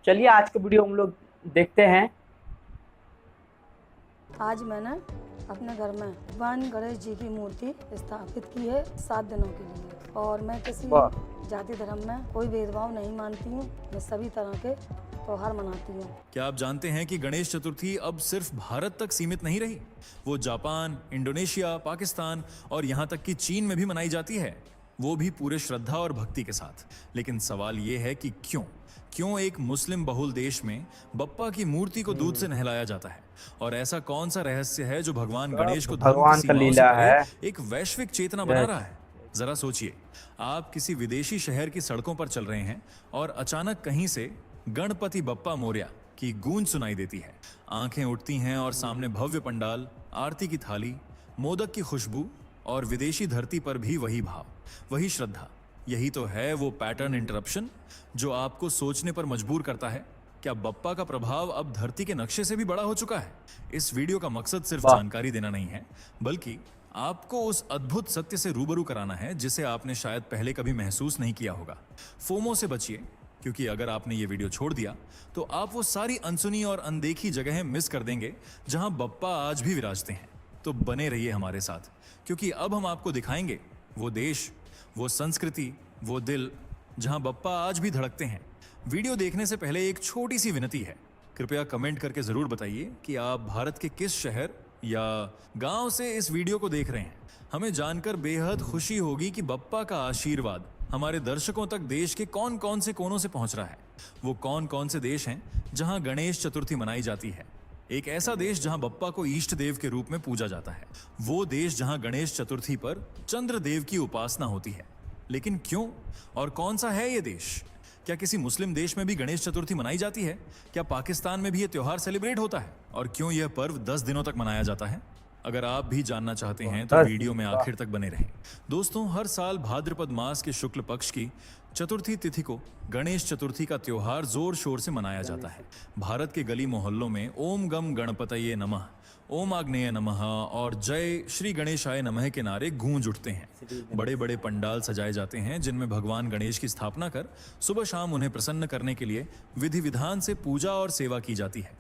चलिए आज के वीडियो हम लोग देखते हैं। आज मैंने अपने घर में भगवान गणेश जी की मूर्ति स्थापित की है 7 दिनों के लिए। और मैं किसी जाति धर्म में कोई भेदभाव नहीं मानती हूँ। मैं सभी तरह के त्योहार मनाती हूँ। क्या आप जानते हैं कि गणेश चतुर्थी अब सिर्फ भारत तक सीमित नहीं रही? वो जापान, इंडोनेशिया, पाकिस्तान और यहाँ तक कि चीन में भी मनाई जाती है, वो भी पूरे श्रद्धा और भक्ति के साथ। लेकिन सवाल ये है कि क्यों एक मुस्लिम बहुल देश में बप्पा की मूर्ति को दूध से नहलाया जाता है? और ऐसा कौन सा रहस्य है जो भगवान गणेश को धर्म की भगवान का सीमाओं से लीला परे है। एक वैश्विक चेतना बना रहा है? जरा सोचिए, आप किसी विदेशी शहर की सड़कों पर चल रहे हैं और अचानक कहीं से गणपति बप्पा मोरया की गूंज सुनाई देती है। आंखें उठती हैं और सामने भव्य पंडाल, आरती की थाली, मोदक की खुशबू और विदेशी धरती पर भी वही भाव, वही श्रद्धा। यही तो है वो पैटर्न इंटरप्शन जो आपको सोचने पर मजबूर करता है। क्या बप्पा का प्रभाव अब धरती के नक्शे से भी बड़ा हो चुका है? इस वीडियो का मकसद सिर्फ जानकारी देना नहीं है, बल्कि आपको उस अद्भुत सत्य से रूबरू कराना है जिसे आपने शायद पहले कभी महसूस नहीं किया होगा। फोमो से बचिए, क्योंकि अगर आपने ये वीडियो छोड़ दिया तो आप वो सारी अनसुनी और अनदेखी जगहें मिस कर देंगे जहां बप्पा आज भी विराजते हैं। तो बने रहिए हमारे साथ, क्योंकि अब हम आपको दिखाएंगे वो देश, वो संस्कृति, वो दिल जहां बप्पा आज भी धड़कते हैं। वीडियो देखने से पहले एक छोटी सी विनती है, कृपया कमेंट करके जरूर बताइए कि आप भारत के किस शहर या गांव से इस वीडियो को देख रहे हैं। हमें जानकर बेहद खुशी होगी कि बप्पा का आशीर्वाद हमारे दर्शकों तक देश के कौन कौन से कोनों से पहुंच रहा है। वो कौन कौन से देश हैं जहां गणेश चतुर्थी मनाई जाती है। एक ऐसा देश जहां बप्पा को इष्ट देव के रूप में पूजा जाता है। वो देश जहां गणेश चतुर्थी पर चंद्र देव की उपासना होती है। लेकिन क्यों और कौन सा है ये देश? क्या किसी मुस्लिम देश में भी गणेश चतुर्थी मनाई जाती है? क्या पाकिस्तान में भी ये त्योहार सेलिब्रेट होता है? और क्यों यह पर्व 10 दिनों तक मनाया जाता है? अगर आप भी जानना चाहते हैं तो वीडियो में आखिर तक बने रहें। दोस्तों, हर साल भाद्रपद मास के शुक्ल पक्ष की चतुर्थी तिथि को गणेश चतुर्थी का त्योहार जोर शोर से मनाया जाता है। भारत के गली मोहल्लों में ओम गम गणपतये नमः, ओम आग्नेय नमः और जय श्री गणेशाय नमः के नारे गूंज उठते हैं। बड़े बड़े पंडाल सजाए जाते हैं जिनमें भगवान गणेश की स्थापना कर सुबह शाम उन्हें प्रसन्न करने के लिए विधि विधान से पूजा और सेवा की जाती है।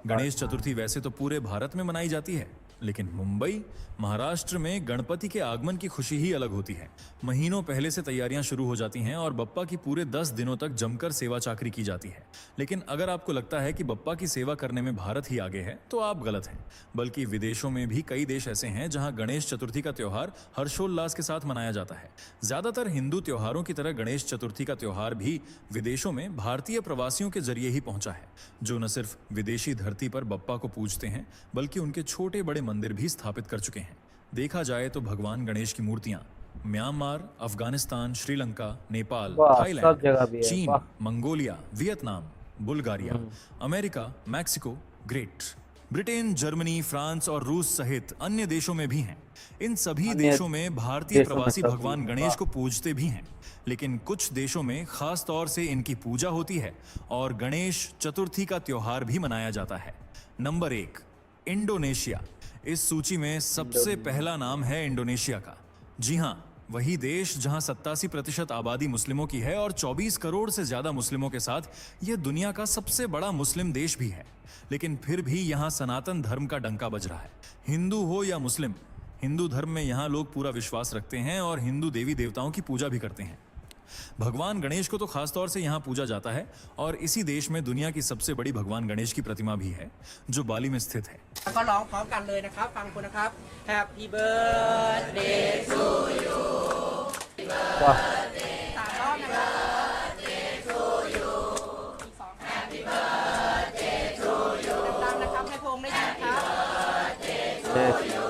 गणेश चतुर्थी वैसे तो पूरे भारत में मनाई जाती है, लेकिन मुंबई, महाराष्ट्र में गणपति के आगमन की खुशी ही अलग होती है। महीनों पहले से तैयारियां शुरू हो जाती हैं और बप्पा की पूरे 10 दिनों तक जमकर सेवा चाकरी की जाती है। लेकिन अगर आपको लगता है कि बप्पा की सेवा करने में भारत ही आगे है तो आप गलत हैं। बल्कि विदेशों में भी कई देश ऐसे हैं जहां गणेश चतुर्थी का त्योहार हर्षोल्लास के साथ मनाया जाता है। ज्यादातर हिंदू त्योहारों की तरह गणेश चतुर्थी का त्योहार भी विदेशों में भारतीय प्रवासियों के जरिए ही पहुंचा है, जो न सिर्फ विदेशी धरती पर बप्पा को पूजते हैं बल्कि उनके छोटे बड़े मंदिर भी स्थापित कर चुके हैं। देखा जाए तो भगवान गणेश की मूर्तियां म्यांमार, अफगानिस्तान, श्रीलंका, नेपाल, थाईलैंड, चीन, Mongolia, Vietnam, Bulgaria, America, Mexico, great Britain, Germany, France और रूस सहित अन्य देशों में भी हैं। इन सभी देशों में भारतीय प्रवासी भगवान गणेश को पूजते भी हैं। लेकिन कुछ देशों में खास तौर से इनकी पूजा होती है और गणेश चतुर्थी का त्योहार भी मनाया जाता है। Number 1, Indonesia. इस सूची में सबसे पहला नाम है इंडोनेशिया का। जी हां, वही देश जहां 87% आबादी मुस्लिमों की है और 24 करोड़ से ज्यादा मुस्लिमों के साथ यह दुनिया का सबसे बड़ा मुस्लिम देश भी है। लेकिन फिर भी यहां सनातन धर्म का डंका बज रहा है। हिंदू हो या मुस्लिम, हिंदू धर्म में यहां लोग पूरा विश्वास रखते हैं और हिंदू देवी देवताओं की पूजा भी करते हैं। भगवान गणेश को तो खासतौर से यहाँ पूजा जाता है और इसी देश में दुनिया की सबसे बड़ी भगवान गणेश की प्रतिमा भी है, जो बाली में स्थित है।ก็ร้องพร้อมกันเลยนะครับฟังคุณนะครับ Happy birthday to you Happy birthday 3 รอบนะครับ Birthday to you อีก 2 Happy birthday to you ดังๆนะครับให้พงได้ยินครับ Birthday to you।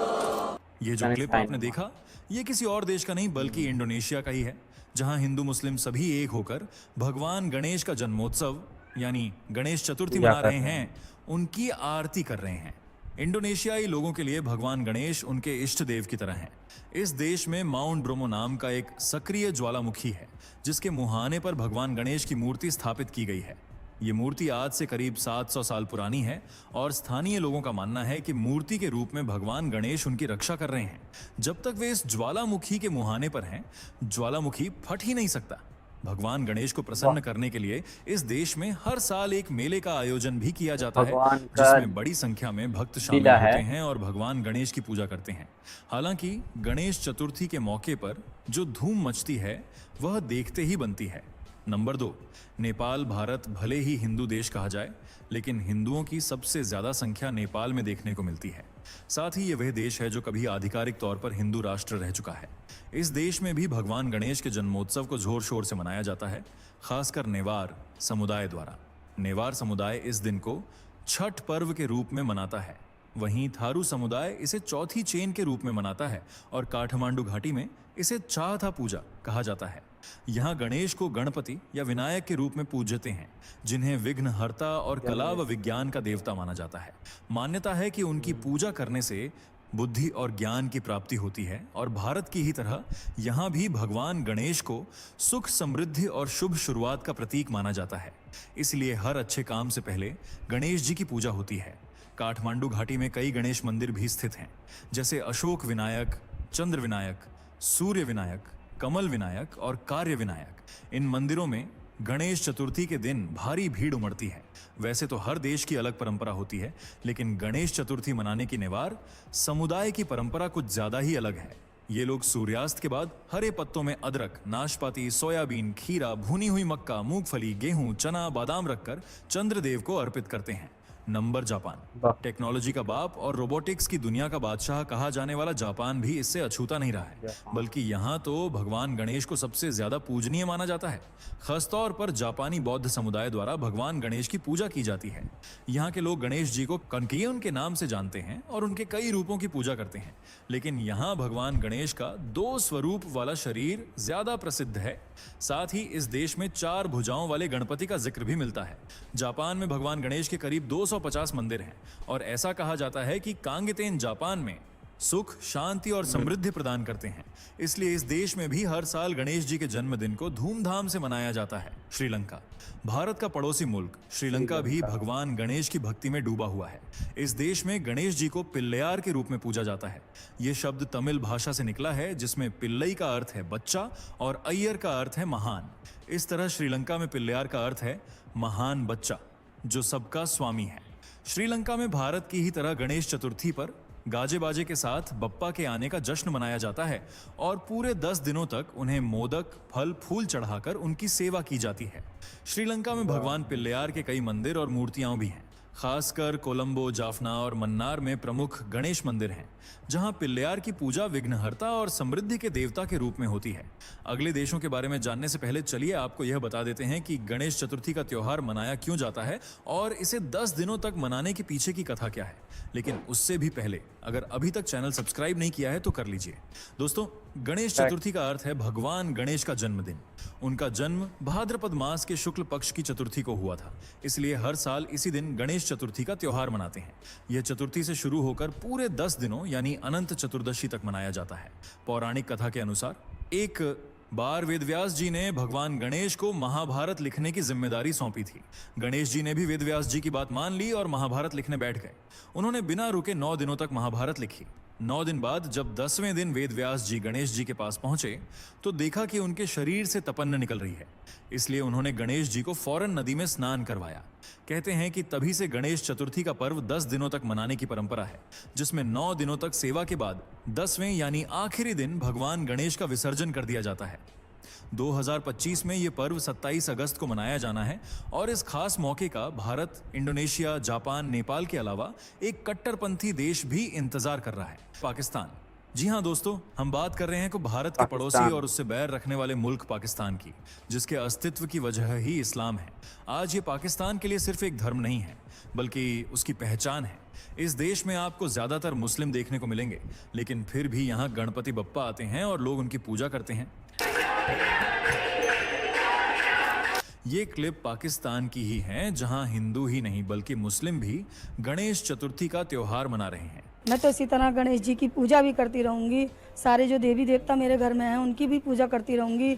ये जो क्लिप आपने देखा, ये किसी और देश का नहीं बल्कि इंडोनेशिया का ही है, जहां हिंदू मुस्लिम सभी एक होकर भगवान गणेश का जन्मोत्सव यानी गणेश चतुर्थी मना रहे हैं, उनकी आरती कर रहे हैं। इंडोनेशियाई लोगों के लिए भगवान गणेश उनके इष्ट देव की तरह हैं। इस देश में माउंट ब्रोमो नाम का एक सक्रिय ज्वालामुखी है, जिसके मुहाने पर भगवान गणेश की मूर्ति स्थापित की गई है। ये मूर्ति आज से करीब 700 साल पुरानी है और स्थानीय लोगों का मानना है कि मूर्ति के रूप में भगवान गणेश उनकी रक्षा कर रहे हैं। जब तक वे इस ज्वालामुखी के मुहाने पर हैं, ज्वालामुखी फट ही नहीं सकता। भगवान गणेश को प्रसन्न करने के लिए इस देश में हर साल एक मेले का आयोजन भी किया जाता है, भगवान का जिसमें बड़ी संख्या में भक्त शामिल लीला है। होते हैं और भगवान गणेश की पूजा करते हैं। हालांकि गणेश चतुर्थी के मौके पर जो धूम मचती है वह देखते ही बनती है। नंबर 2, नेपाल भारत भले ही हिंदू देश कहा जाए, लेकिन हिंदुओं की सबसे ज्यादा संख्या नेपाल में देखने को मिलती है। साथ ही ये वह देश है जो कभी आधिकारिक तौर पर हिंदू राष्ट्र रह चुका है। इस देश में भी भगवान गणेश के जन्मोत्सव को जोर शोर से मनाया जाता है, खासकर नेवार समुदाय द्वारा। नेवार समुदाय इस दिन को छठ पर्व के रूप में मनाता है। वहीं थारू समुदाय इसे चौथी चेन के रूप में मनाता है और काठमांडू घाटी में इसे चाथा पूजा कहा जाता है। यहाँ गणेश को गणपति या विनायक के रूप में पूजते हैं, जिन्हें विघ्नहर्ता और कला व विज्ञान का देवता माना जाता है। मान्यता है कि उनकी पूजा करने से बुद्धि और ज्ञान की प्राप्ति होती है और भारत की ही तरह यहाँ भी भगवान गणेश को सुख, समृद्धि और शुभ शुरुआत का प्रतीक माना जाता है। इसलिए हर अच्छे काम से पहले गणेश जी की पूजा होती है। काठमांडू घाटी में कई गणेश मंदिर भी स्थित हैं, जैसे अशोक विनायक, चंद्र विनायक, सूर्य विनायक, कमल विनायक और कार्य विनायक। इन मंदिरों में गणेश चतुर्थी के दिन भारी भीड़ उमड़ती है। वैसे तो हर देश की अलग परंपरा होती है, लेकिन गणेश चतुर्थी मनाने की नेवार समुदाय की परंपरा कुछ ज्यादा ही अलग है। ये लोग सूर्यास्त के बाद हरे पत्तों में अदरक, नाशपाती, सोयाबीन, खीरा, भुनी हुई मक्का, मूंगफली, गेहूं, चना, बादाम रखकर चंद्रदेव को अर्पित करते हैं। Number Japan. टेक्नोलॉजी का बाप और रोबोटिक्स की दुनिया का बादशाह कहा जाने वाला जापान भी इससे अछूता नहीं रहा है, बल्कि यहाँ तो भगवान गणेश को सबसे ज्यादा पूजनीय माना जाता है। खासतौर पर जापानी बौद्ध समुदाय द्वारा भगवान गणेश की पूजा की जाती है। यहाँ के लोग गणेश जी को कनकेयन के नाम से जानते हैं और उनके कई रूपों की पूजा करते हैं। लेकिन यहाँ भगवान गणेश का 2 स्वरूप वाला शरीर ज्यादा प्रसिद्ध है। साथ ही इस देश में 4 भुजाओं वाले गणपति का जिक्र भी मिलता है। जापान में भगवान गणेश के करीब 250 मंदिर हैं और ऐसा कहा जाता है कि कांगेतेन जापान में सुख, शांति और समृद्धि प्रदान करते हैं। इसलिए इस देश में भी हर साल गणेश जी के जन्मदिन को धूमधाम से मनाया जाता है। श्रीलंका, भारत का पड़ोसी मुल्क श्रीलंका भी भगवान गणेश की भक्ति में डूबा हुआ है। इस देश में गणेश जी को पिल्लैयार के रूप में पूजा जाता है। ये शब्द तमिल भाषा से निकला है, जिसमें पिल्लई का अर्थ है बच्चा और अय्यर का अर्थ है महान। इस तरह श्रीलंका में पिल्लैयार का अर्थ है महान बच्चा, जो सबका स्वामी है। श्रीलंका में भारत की ही तरह गणेश चतुर्थी पर गाजे बाजे के साथ बप्पा के आने का जश्न मनाया जाता है और पूरे 10 दिनों तक उन्हें मोदक, फल, फूल चढ़ाकर उनकी सेवा की जाती है। श्रीलंका में भगवान पिल्लैयार के कई मंदिर और मूर्तियां भी हैं। खासकर कोलंबो, जाफना और मन्नार में प्रमुख गणेश मंदिर हैं, जहां पिल्लैयार की पूजा विघ्नहर्ता और समृद्धि के देवता के रूप में होती है। अगले देशों के बारे में जानने से पहले चलिए आपको यह बता देते हैं कि गणेश चतुर्थी का त्योहार मनाया क्यों जाता है और इसे 10 दिनों तक मनाने के पीछे की कथा क्या है। लेकिन उससे भी पहले अगर अभी तक चैनल सब्सक्राइब नहीं किया है तो कर लीजिए। दोस्तों, गणेश चतुर्थी का अर्थ है भगवान गणेश का जन्मदिन। उनका जन्म भाद्रपद मास के शुक्ल पक्ष की चतुर्थी को हुआ था, इसलिए हर साल इसी दिन गणेश चतुर्थी का त्योहार मनाते हैं। यह चतुर्थी से शुरू होकर पूरे 10 दिनों यानी अनंत चतुर्दशी तक मनाया जाता है। पौराणिक कथा के अनुसार एक बार वेदव्यास जी ने भगवान गणेश को महाभारत लिखने की जिम्मेदारी सौंपी थी। गणेश जी ने भी वेदव्यास जी की बात मान ली और महाभारत लिखने बैठ गए। उन्होंने बिना रुके 9 दिनों तक महाभारत लिखी। 9 दिन बाद जब 10वें दिन वेदव्यास जी गणेश जी के पास पहुंचे तो देखा कि उनके शरीर से तपन्न निकल रही है। इसलिए उन्होंने गणेश जी को फौरन नदी में स्नान करवाया। कहते हैं कि तभी से गणेश चतुर्थी का पर्व 10 दिनों तक मनाने की परंपरा है, जिसमें 9 दिनों तक सेवा के बाद 10वें यानी आखिरी दिन भगवान गणेश का विसर्जन कर दिया जाता है। 2025 में यह पर्व 27 अगस्त को मनाया जाना है और इस खास मौके का भारत, इंडोनेशिया, जापान, नेपाल के अलावा एक कट्टरपंथी देश भी इंतजार कर रहा है, पाकिस्तान। जी हाँ दोस्तों, हम बात कर रहे हैं कि भारत के पड़ोसी और उससे बैर रखने वाले मुल्क पाकिस्तान की, जिसके अस्तित्व की वजह ही इस्लाम है। आज ये पाकिस्तान के लिए सिर्फ एक धर्म नहीं है, बल्कि उसकी पहचान है। इस देश में आपको ज्यादातर मुस्लिम देखने को मिलेंगे, लेकिन फिर भी यहाँ गणपति बप्पा आते हैं और लोग उनकी पूजा करते हैं। ये क्लिप पाकिस्तान की ही है, जहां हिंदू ही नहीं बल्कि मुस्लिम भी गणेश चतुर्थी का त्योहार मना रहे हैं। मैं तो इसी तरह गणेश जी की पूजा भी करती रहूंगी। सारे जो देवी देवता मेरे घर में हैं उनकी भी पूजा करती रहूंगी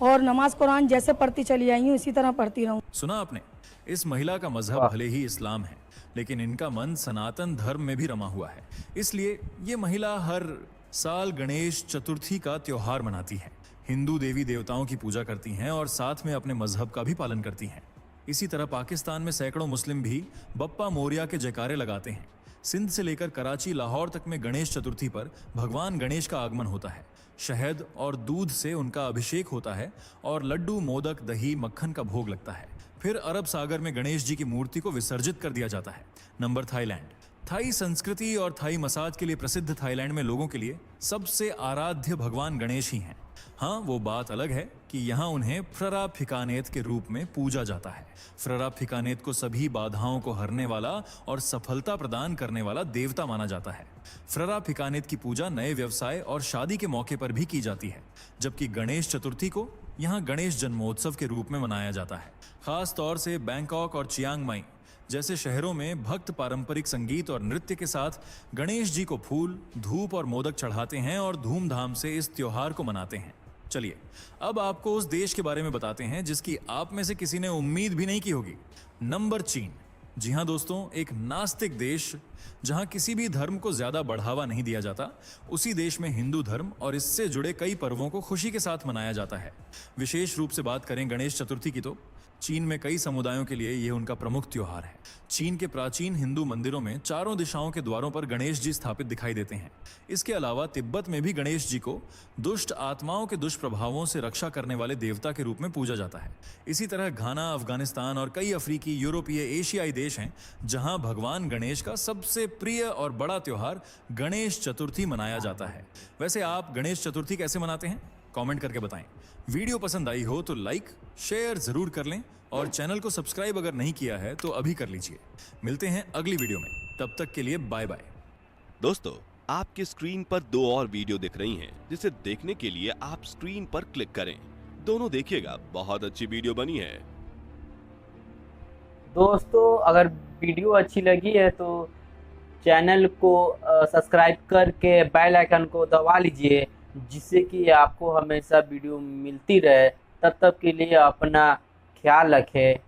और नमाज कुरान जैसे पढ़ती चली आई हूँ इसी तरह पढ़ती रहूँ। सुना आपने, इस महिला का मजहब भले ही इस्लाम है, लेकिन इनका मन सनातन धर्म में भी रमा हुआ है। इसलिए ये महिला हर साल गणेश चतुर्थी का त्योहार मनाती है। हिंदू देवी देवताओं की पूजा करती हैं और साथ में अपने मजहब का भी पालन करती हैं। इसी तरह पाकिस्तान में सैकड़ों मुस्लिम भी बप्पा मोरिया के जयकारे लगाते हैं। सिंध से लेकर कराची, लाहौर तक में गणेश चतुर्थी पर भगवान गणेश का आगमन होता है। शहद और दूध से उनका अभिषेक होता है और लड्डू, मोदक, दही, मक्खन का भोग लगता है। फिर अरब सागर में गणेश जी की मूर्ति को विसर्जित कर दिया जाता है। Number Thailand. थाई संस्कृति और थाई मसाज के लिए प्रसिद्ध थाईलैंड में लोगों के लिए सबसे आराध्य भगवान गणेश ही हैं। हाँ, वो बात अलग है कि यहाँ उन्हें फ्ररा फिकानेत के रूप में पूजा जाता है। फ्ररा फिकानेत को सभी बाधाओं को हरने वाला और सफलता प्रदान करने वाला देवता माना जाता है। फ्ररा फिकानेत की पूजा नए व्यवसाय और शादी के मौके पर भी की जाती है, जबकि गणेश चतुर्थी को यहाँ गणेश जन्मोत्सव के रूप में मनाया जाता है। खास तौर से बैंकॉक और चियांग माई जैसे शहरों में भक्त पारंपरिक संगीत और नृत्य के साथ गणेश जी को फूल, धूप और मोदक चढ़ाते हैं और धूमधाम से इस त्योहार को मनाते हैं। चलिए अब आपको उस देश के बारे में बताते हैं जिसकी आप में से किसी ने उम्मीद भी नहीं की होगी। नंबर चीन। जी हाँ दोस्तों, एक नास्तिक देश जहां किसी भी धर्म को ज्यादा बढ़ावा नहीं दिया जाता, उसी देश में हिंदू धर्म और इससे जुड़े कई पर्वों को खुशी के साथ मनाया जाता है। विशेष रूप से बात करें गणेश चतुर्थी की तो चीन में कई समुदायों के लिए यह उनका प्रमुख त्योहार है। चीन के प्राचीन हिंदू मंदिरों में चारों दिशाओं के द्वारों पर गणेश जी स्थापित दिखाई देते हैं। इसके अलावा तिब्बत में भी गणेश जी को दुष्ट आत्माओं के दुष्प्रभावों से रक्षा करने वाले देवता के रूप में पूजा जाता है। इसी तरह घाना, अफगानिस्तान और कई अफ्रीकी, यूरोपीय, एशियाई देश हैं जहां भगवान गणेश का सबसे प्रिय और बड़ा त्योहार गणेश चतुर्थी मनाया जाता है। वैसे आप गणेश चतुर्थी कैसे मनाते हैं? कमेंट करके बताएं। वीडियो पसंद आई हो तो लाइक, शेयर जरूर कर लें और चैनल को सब्सक्राइब अगर नहीं किया है तो अभी कर लीजिए। मिलते हैं अगली वीडियो में, तब तक के लिए बाय बाय। दोस्तों, आपकी स्क्रीन पर 2 और वीडियो दिख रही हैं, जिसे देखने के लिए आप स्क्रीन पर क्लिक करें। दोनों देखिएगा, बहुत अच्छी वीडियो बनी है। दोस्तों अगर वीडियो अच्छी लगी है तो चैनल को सब्सक्राइब करके बेल आइकन को दबा लीजिए, जिससे कि आपको हमेशा वीडियो मिलती रहे। तब तक के लिए अपना ख्याल रखें।